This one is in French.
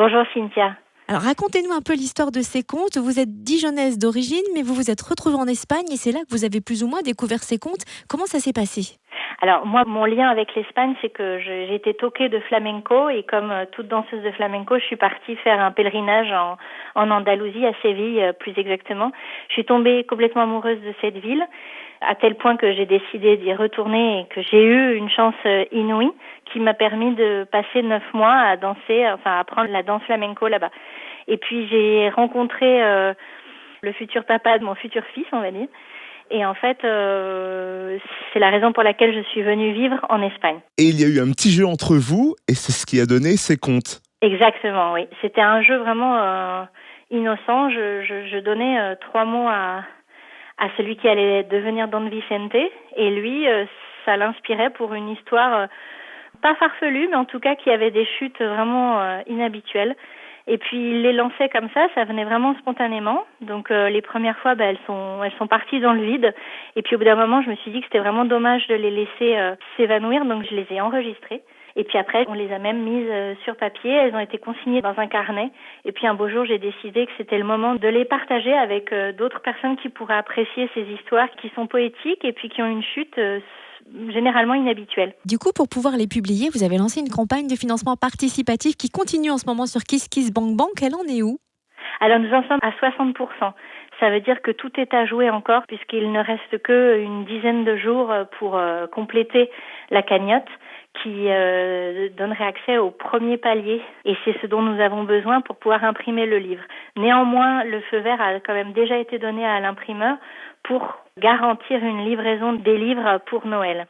Bonjour Cynthia. Alors racontez-nous un peu l'histoire de ces contes. Vous êtes dijonnaise d'origine, mais vous vous êtes retrouvée en Espagne et c'est là que vous avez plus ou moins découvert ces contes. Comment ça s'est passé? Alors moi, mon lien avec l'Espagne, c'est que j'ai été toquée de flamenco et comme toute danseuse de flamenco, je suis partie faire un pèlerinage en Andalousie, à Séville plus exactement. Je suis tombée complètement amoureuse de cette ville, à tel point que j'ai décidé d'y retourner et que j'ai eu une chance inouïe qui m'a permis de passer 9 mois à danser, enfin à apprendre la danse flamenco là-bas. Et puis j'ai rencontré le futur papa de mon futur fils, on va dire. Et en fait, c'est la raison pour laquelle je suis venue vivre en Espagne. Et il y a eu un petit jeu entre vous, et c'est ce qui a donné ces contes. Exactement, oui. C'était un jeu vraiment innocent. Je donnais 3 mots à celui qui allait devenir Don Vicente. Et lui, ça l'inspirait pour une histoire pas farfelue, mais en tout cas qui avait des chutes vraiment inhabituelles. Et puis il les lançait comme ça venait vraiment spontanément. Donc les premières fois, elles sont parties dans le vide. Et puis au bout d'un moment, je me suis dit que c'était vraiment dommage de les laisser s'évanouir, donc je les ai enregistrées. Et puis après, on les a même mises sur papier. Elles ont été consignées dans un carnet. Et puis un beau jour, j'ai décidé que c'était le moment de les partager avec d'autres personnes qui pourraient apprécier ces histoires qui sont poétiques et puis qui ont une chute généralement inhabituelle. Du coup, pour pouvoir les publier, vous avez lancé une campagne de financement participatif qui continue en ce moment sur KissKissBankBank. Elle en est où? Alors nous en sommes à 60%. Ça veut dire que tout est à jouer encore puisqu'il ne reste qu'une dizaine de jours pour compléter la cagnotte qui donnerait accès au premier palier. Et c'est ce dont nous avons besoin pour pouvoir imprimer le livre. Néanmoins, le feu vert a quand même déjà été donné à l'imprimeur pour garantir une livraison des livres pour Noël.